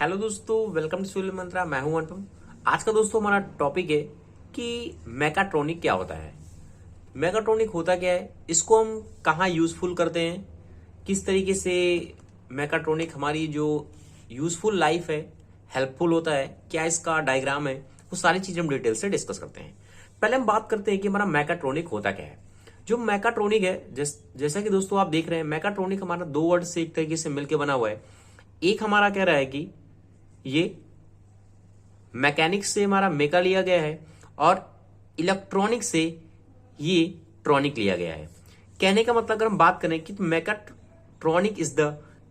Hello दोस्तों, welcome to सूर्य मंत्रा। मैं हूं अनुपम। आज का दोस्तों हमारा टॉपिक है कि मैकाट्रॉनिक क्या होता है। मैकाट्रॉनिक होता क्या है, इसको हम कहाँ यूजफुल करते हैं, किस तरीके से मैकाट्रॉनिक हमारी जो यूजफुल लाइफ है हेल्पफुल होता है, क्या इसका डायग्राम है, वो सारी चीजें हम डिटेल से डिस्कस करते हैं। पहले हम बात करते हैं कि हमारा मैकाट्रॉनिक होता क्या है। जो मैकाट्रॉनिक है, जैसा कि दोस्तों आप देख रहे हैं, मैकाट्रॉनिक हमारा दो वर्ड से एक तरीके से मिलकर बना हुआ है। एक हमारा कह रहा है कि ये मैकेनिक्स से हमारा मेका लिया गया है और इलेक्ट्रॉनिक से ये ट्रॉनिक लिया गया है। कहने का मतलब अगर हम बात करें कि mechatronic is the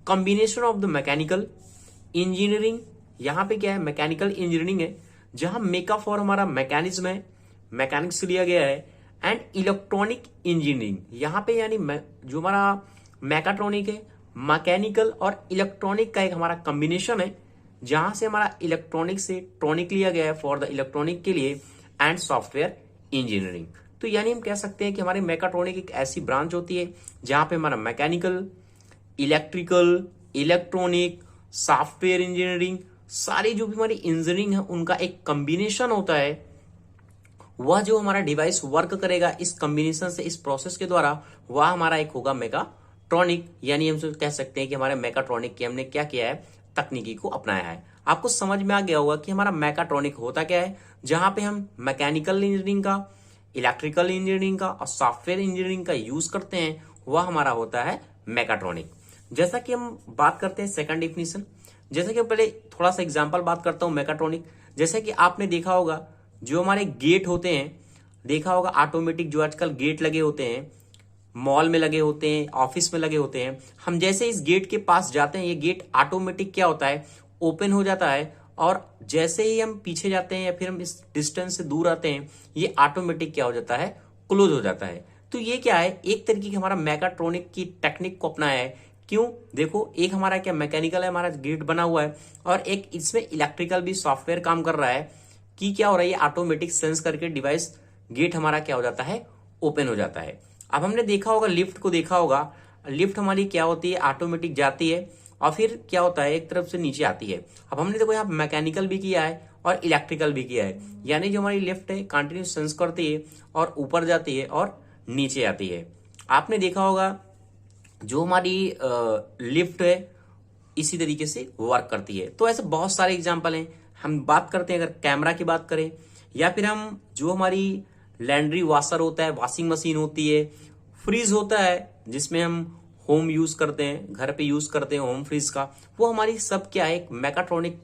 combination of the mechanical engineering. यहां पे क्या है, मैकेनिकल इंजीनियरिंग है, जहां मेका फॉर हमारा मैकेनिज्म है, मैकेनिक्स से लिया गया है, एंड इलेक्ट्रॉनिक इंजीनियरिंग यहां पे यानी जो हमारा मैकाट्रॉनिक है, मैकेनिकल और इलेक्ट्रॉनिक का एक हमारा कॉम्बिनेशन है, जहां से हमारा इलेक्ट्रॉनिक से ट्रॉनिक लिया गया है फॉर द इलेक्ट्रॉनिक के लिए एंड सॉफ्टवेयर इंजीनियरिंग। तो यानी हम कह सकते हैं कि हमारी मैकाट्रॉनिक एक ऐसी ब्रांच होती है जहां पे हमारा mechanical, electrical, electronic, software engineering, सारी जो भी हमारी इंजीनियरिंग है उनका एक कॉम्बिनेशन होता है। वह जो हमारा डिवाइस वर्क करेगा इस कॉम्बिनेशन से, इस प्रोसेस के द्वारा, वह हमारा एक होगा मैकाट्रॉनिक। यानी हम कह सकते हैं कि हमारे मैकाट्रॉनिक की हमने क्या किया है, तकनीकी को अपनाया है। आपको समझ में आ गया होगा कि हमारा मैकाट्रॉनिक होता क्या है, जहां पे हम मैकेनिकल इंजीनियरिंग का, इलेक्ट्रिकल इंजीनियरिंग का और सॉफ्टवेयर इंजीनियरिंग का यूज करते हैं, वह हमारा होता है मैकाट्रॉनिक। जैसा कि हम बात करते हैं सेकंड डिफिनीशन, जैसा कि पहले थोड़ा सा एग्जांपल बात करता हूं मैकाट्रॉनिक। जैसा कि आपने देखा होगा जो हमारे गेट होते हैं, देखा होगा ऑटोमेटिक जो आजकल गेट लगे होते हैं, मॉल में लगे होते हैं, ऑफिस में लगे होते हैं, हम जैसे इस गेट के पास जाते हैं, ये गेट ऑटोमेटिक क्या होता है, ओपन हो जाता है, और जैसे ही हम पीछे जाते हैं या फिर हम इस डिस्टेंस से दूर आते हैं, ये ऑटोमेटिक क्या हो जाता है, क्लोज हो जाता है। तो ये क्या है, एक तरीके की हमारा मैकाट्रॉनिक की टेक्निक को अपनाया है। क्यों, देखो एक हमारा क्या मैकेनिकल है, हमारा गेट बना हुआ है, और एक इसमें इलेक्ट्रिकल भी सॉफ्टवेयर काम कर रहा है कि क्या हो रहा है, ये ऑटोमेटिक सेंस करके डिवाइस गेट हमारा क्या हो जाता है, ओपन हो जाता है। अब हमने देखा होगा, लिफ्ट को देखा होगा, लिफ्ट हमारी क्या होती है, ऑटोमेटिक जाती है और फिर क्या होता है, एक तरफ से नीचे आती है। अब हमने देखो यहाँ मैकेनिकल भी किया है और इलेक्ट्रिकल भी किया है, यानी जो हमारी लिफ्ट है कंटिन्यू सेंस करती है और ऊपर जाती है और नीचे आती है। आपने देखा होगा जो हमारी लिफ्ट है इसी तरीके से वर्क करती है। तो ऐसे बहुत सारे एग्जाम्पल हैं। हम बात करते हैं, अगर कैमरा की बात करें, या फिर हम जो हमारी लैंड्री वॉशर होता है, वॉशिंग मशीन होती है, फ्रीज होता है जिसमें हम होम यूज करते हैं, घर पे यूज करते हैं होम फ्रीज का, वो हमारी सब क्या है, एक मैकाट्रॉनिक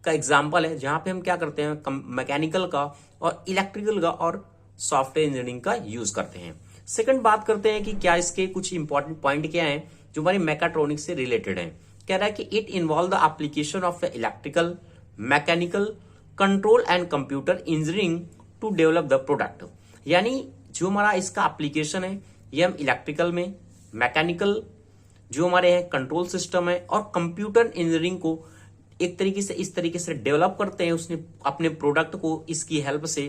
का एग्जाम्पल है, जहां पे हम क्या करते हैं, मैकेनिकल का और इलेक्ट्रिकल का और सॉफ्टवेयर इंजीनियरिंग का यूज करते हैं। सेकंड बात करते हैं कि क्या इसके कुछ इंपॉर्टेंट पॉइंट क्या है जो हमारी मैकाट्रॉनिक से रिलेटेड है। कह रहा है कि it involve the application of electrical, mechanical, control and computer engineering to develop the product. यानी जो हमारा इसका एप्लीकेशन है, ये हम इलेक्ट्रिकल में, मैकेनिकल जो हमारे हैं कंट्रोल सिस्टम है, और कंप्यूटर इंजीनियरिंग को एक तरीके से इस तरीके से डेवलप करते हैं उसने अपने प्रोडक्ट को, इसकी हेल्प से,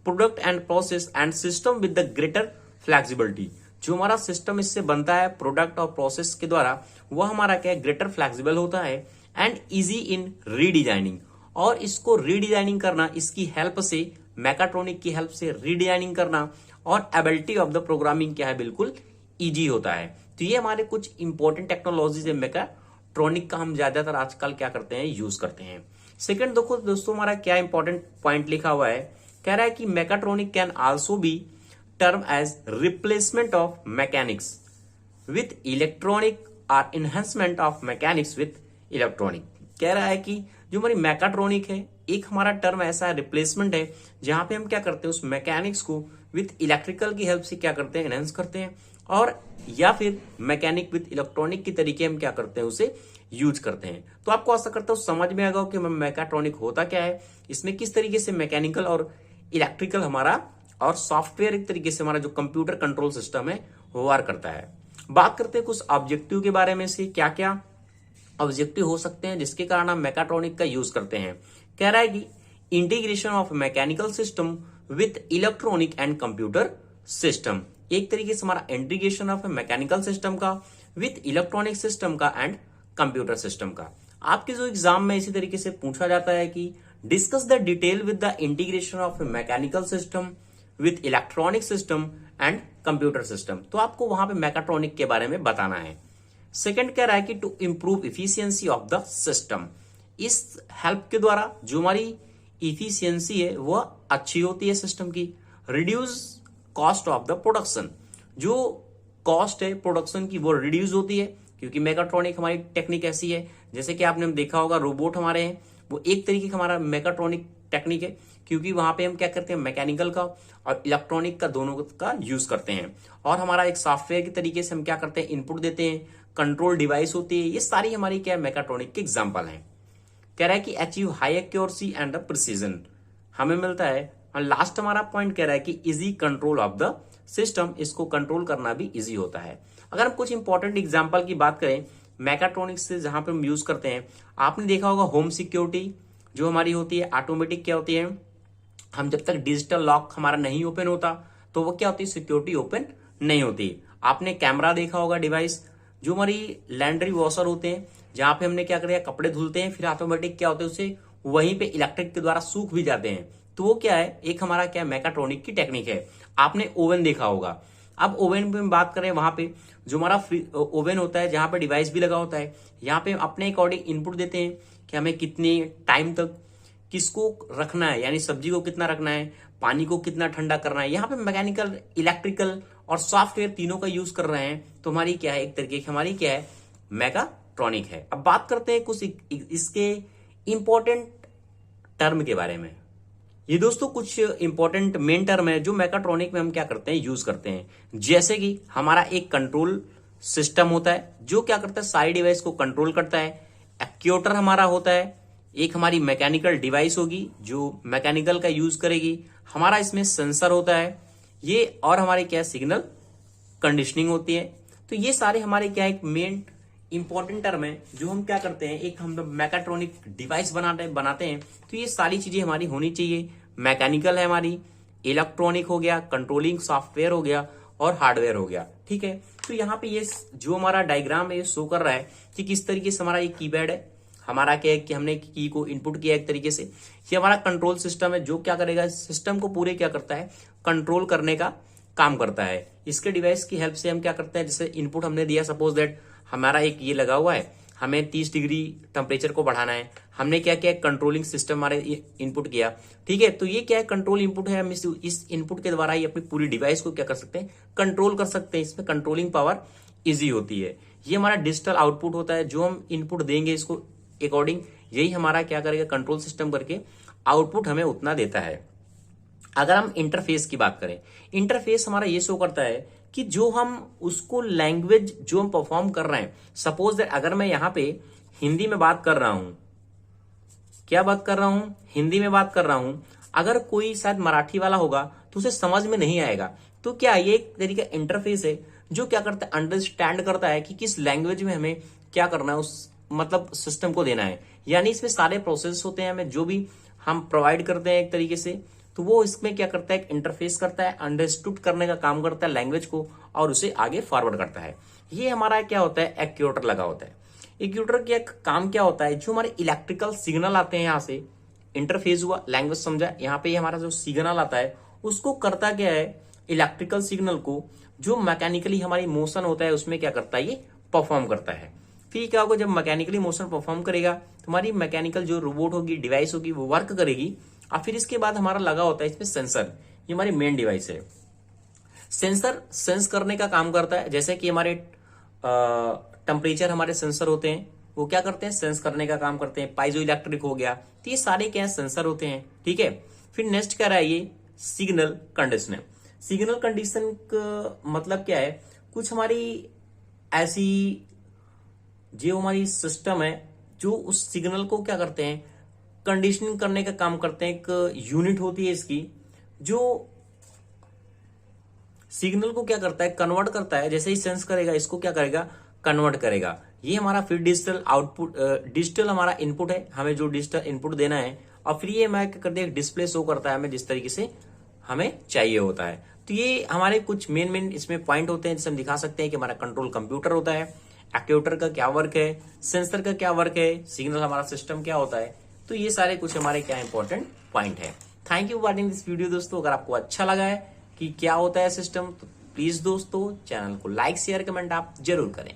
product and process and system with the greater flexibility. जो हमारा सिस्टम इससे बनता है प्रोडक्ट और प्रोसेस के द्वारा, वह हमारा क्या है, ग्रेटर फ्लेक्सिबल होता है एंड इजी इन रीडिजाइनिंग। और इसको रीडिजाइनिंग करना, इसकी हेल्प से, मैकाट्रॉनिक की हेल्प से रीडिजाइनिंग करना और एबिलिटी ऑफ द प्रोग्रामिंग क्या है, बिल्कुल इजी होता है। तो ये हमारे कुछ इंपॉर्टेंट टेक्नोलॉजीज है मैकाट्रॉनिक का, हम ज्यादातर आजकल क्या करते हैं, यूज करते हैं। सेकंड देखो दोस्तों, हमारा क्या इंपॉर्टेंट पॉइंट लिखा हुआ है, कह रहा है कि mechatronic can also be term as replacement of mechanics with electronic और enhancement of mechanics with electronic. कह रहा है कि जो हमारी मैकाट्रॉनिक है, एक हमारा टर्म ऐसा है, रिप्लेसमेंट है, जहां पे हम क्या करते हैं, उस मैकेनिक्स को विथ इलेक्ट्रिकल की हेल्प से क्या करते हैं, एनहेंस करते हैं, और या फिर मैकेनिक विथ इलेक्ट्रॉनिक की तरीके हम क्या करते हैं, उसे यूज करते हैं। तो आपको आशा करता हूं समझ में आएगा कि मैकाट्रॉनिक होता क्या है, इसमें किस तरीके से मैकेनिकल और इलेक्ट्रिकल हमारा, और सॉफ्टवेयर एक तरीके से हमारा जो कंप्यूटर कंट्रोल सिस्टम है वो वर्क करता है। बात करते हैं कुछ ऑब्जेक्टिव के बारे में से, क्या क्या ऑब्जेक्टिव हो सकते हैं जिसके कारण हम मैकाट्रॉनिक का यूज करते हैं। कह रहा है कि integration of mechanical system with electronic and computer system, एक तरीके से हमारा इंटीग्रेशन ऑफ मैकेनिकल सिस्टम का विथ इलेक्ट्रॉनिक सिस्टम का एंड कंप्यूटर सिस्टम का। आपके जो एग्जाम में इसी तरीके से पूछा जाता है कि discuss the detail with the integration of A mechanical system with electronic system and computer system, तो आपको वहां पे मैकाट्रॉनिक के बारे में बताना है। सेकंड कह रहा है कि to improve efficiency of the system, इस हेल्प के द्वारा जो हमारी इफिशियंसी है वह अच्छी होती है सिस्टम की। Reduce cost of the production, जो कॉस्ट है प्रोडक्शन की वो रिड्यूस होती है, क्योंकि मैकाट्रॉनिक हमारी टेक्निक ऐसी है, जैसे कि आपने देखा होगा रोबोट हमारे हैं वो एक तरीके का हमारा मैकाट्रॉनिक टेक्निक है, क्योंकि वहां पे हम क्या करते हैं मैकेनिकल का और इलेक्ट्रॉनिक का दोनों का यूज करते हैं। और हमारा एक सॉफ्टवेयर के तरीके से हम क्या करते हैं इनपुट देते हैं, कंट्रोल डिवाइस होती है, ये सारी हमारी क्या है मैकाट्रॉनिक के एग्जाम्पल हैं। कह रहा है कि achieve high accuracy and the precision हमें मिलता है। और लास्ट हमारा पॉइंट कह रहा है कि easy control of the system, इसको कंट्रोल करना भी इजी होता है। अगर हम कुछ इंपॉर्टेंट एग्जांपल की बात करें मैकाट्रॉनिक्स से जहां पे हम यूज करते हैं, आपने देखा होगा होम सिक्योरिटी जो हमारी होती है ऑटोमेटिक क्या होती है, हम जब तक डिजिटल लॉक हमारा नहीं ओपन होता तो वो क्या होती है सिक्योरिटी ओपन नहीं होती। आपने कैमरा देखा होगा डिवाइस, जो हमारी लैंड्री वॉशर होते हैं जहां पे हमने क्या किया कपड़े धुलते हैं, फिर ऑटोमेटिक क्या होते हैं उसे वहीं पे इलेक्ट्रिक के द्वारा सूख भी जाते हैं, तो वो क्या है एक हमारा क्या मैकाट्रॉनिक की टेक्निक है। आपने ओवन देखा होगा, अब ओवन पे हम बात करें वहां पे जो हमारा ओवन होता है जहां पे डिवाइस भी लगा होता है, यहाँ पे अपने अकॉर्डिंग इनपुट देते हैं कि हमें कितने टाइम तक किसको रखना है, यानी सब्जी को कितना रखना है, पानी को कितना ठंडा करना है। यहाँ पे मैकेनिकल, इलेक्ट्रिकल और सॉफ्टवेयर तीनों का यूज कर रहे हैं, तो हमारी क्या है एक तरीके की हमारी क्या है मैकाट्रॉनिक है। अब बात करते हैं कुछ इसके इंपॉर्टेंट टर्म के बारे में। ये दोस्तों कुछ इंपॉर्टेंट मेन टर्म है जो मैकाट्रॉनिक में हम क्या करते हैं यूज करते हैं, जैसे कि हमारा एक कंट्रोल सिस्टम होता है जो क्या करता है सारी डिवाइस को कंट्रोल करता है। एक्ट्यूएटर हमारा होता है, एक हमारी मैकेनिकल डिवाइस होगी जो मैकेनिकल का यूज करेगी, हमारा इसमें सेंसर होता है ये, और हमारे क्या सिग्नल कंडीशनिंग होती है। तो ये सारे हमारे क्या एक मेन इंपॉर्टेंट टर्म है जो हम क्या करते हैं एक हम मैकाट्रॉनिक डिवाइस बनाते हैं, तो ये सारी चीजें हमारी होनी चाहिए। मैकेनिकल है हमारी, इलेक्ट्रॉनिक हो गया, कंट्रोलिंग सॉफ्टवेयर हो गया और हार्डवेयर हो गया, ठीक है। तो यहाँ पे ये जो हमारा डायग्राम है ये शो कर रहा है कि किस तरीके से हमारा ये कीपैड है, हमारा क्या है कि हमने की को इनपुट किया एक तरीके से। ये हमारा कंट्रोल सिस्टम है जो क्या करेगा सिस्टम को पूरे क्या करता है कंट्रोल करने का काम करता है। इसके डिवाइस की हेल्प से हम क्या करते हैं, जैसे इनपुट हमने दिया, सपोज दैट हमारा एक ये लगा हुआ है, हमें 30 डिग्री टेम्परेचर को बढ़ाना है, हमने क्या किया कंट्रोलिंग सिस्टम हमारे इनपुट किया, ठीक है। तो ये क्या है कंट्रोल इनपुट है, हम इस इनपुट के द्वारा ही अपनी पूरी डिवाइस को क्या कर सकते हैं कंट्रोल कर सकते हैं, इसमें कंट्रोलिंग पावर इजी होती है। ये हमारा डिजिटल आउटपुट होता है, जो हम इनपुट देंगे इसको अकॉर्डिंग यही हमारा क्या करेगा कंट्रोल सिस्टम करके आउटपुट हमें उतना देता है। अगर हम इंटरफेस की बात करें, इंटरफेस हमारा ये शो करता है कि जो हम उसको लैंग्वेज जो हम परफॉर्म कर रहे हैं, सपोज दैट अगर मैं यहां पे हिंदी में बात कर रहा हूं, क्या बात कर रहा हूं हिंदी में बात कर रहा हूं, अगर कोई शायद मराठी वाला होगा तो उसे समझ में नहीं आएगा। तो क्या ये एक तरीके का इंटरफेस है जो क्या करता है अंडरस्टैंड करता है कि किस लैंग्वेज में हमें क्या करना है उस मतलब सिस्टम को देना है। यानी इसमें सारे प्रोसेस होते हैं, हमें जो भी हम प्रोवाइड करते हैं एक तरीके से, तो वो इसमें क्या करता है इंटरफेस करता है, अंडरस्टूड करने का काम करता है लैंग्वेज को और उसे आगे फॉरवर्ड करता है। ये हमारा क्या होता है एक्ट्यूएटर लगा होता है। एक्ट्यूएटर का काम क्या होता है, जो हमारे इलेक्ट्रिकल सिग्नल आते हैं यहाँ से इंटरफेस हुआ, लैंग्वेज समझा, यहाँ पे हमारा जो सिग्नल आता है उसको करता क्या है इलेक्ट्रिकल सिग्नल को जो मैकेनिकली हमारी मोशन होता है उसमें क्या करता है ये परफॉर्म करता है। फिर क्या होगा जब मैकेनिकली मोशन परफॉर्म करेगा तो हमारी मैकेनिकल जो रोबोट होगी डिवाइस होगी वो वर्क करेगी। और फिर इसके बाद हमारा लगा होता है इसमें सेंसर, ये हमारी मेन डिवाइस है। सेंसर सेंस करने का काम करता है, जैसे कि हमारे टेम्परेचर हमारे सेंसर होते हैं वो क्या करते हैं सेंस करने का काम करते हैं। पाइजो इलेक्ट्रिक हो गया, तो ये सारे क्या है सेंसर होते हैं, ठीक है। फिर नेक्स्ट क्या रहा है ये सिग्नल कंडीशन। सिग्नल कंडीशन का मतलब क्या है, कुछ हमारी ऐसी जो हमारी सिस्टम है जो उस सिग्नल को क्या करते हैं कंडीशनिंग करने का काम करते हैं। एक यूनिट होती है इसकी जो सिग्नल को क्या करता है कन्वर्ट करता है, जैसे ही सेंस करेगा इसको क्या करेगा कन्वर्ट करेगा। ये हमारा फिर डिजिटल आउटपुट, डिजिटल हमारा इनपुट है, हमें जो डिजिटल इनपुट देना है, और फिर ये मैं क्या करते हैं डिस्प्ले शो करता है हमें जिस तरीके से हमें चाहिए होता है। तो ये हमारे कुछ मेन इसमें पॉइंट होते हैं जिसे हम दिखा सकते हैं कि हमारा कंट्रोल कंप्यूटर होता है, एक्ट्यूएटर का क्या वर्क है, सेंसर का क्या वर्क है, सिग्नल हमारा सिस्टम क्या होता है। तो ये सारे कुछ हमारे क्या इंपॉर्टेंट पॉइंट है। Thank you for watching this video दोस्तों। अगर आपको अच्छा लगा है कि क्या होता है सिस्टम, तो प्लीज दोस्तों चैनल को लाइक शेयर कमेंट आप जरूर करें।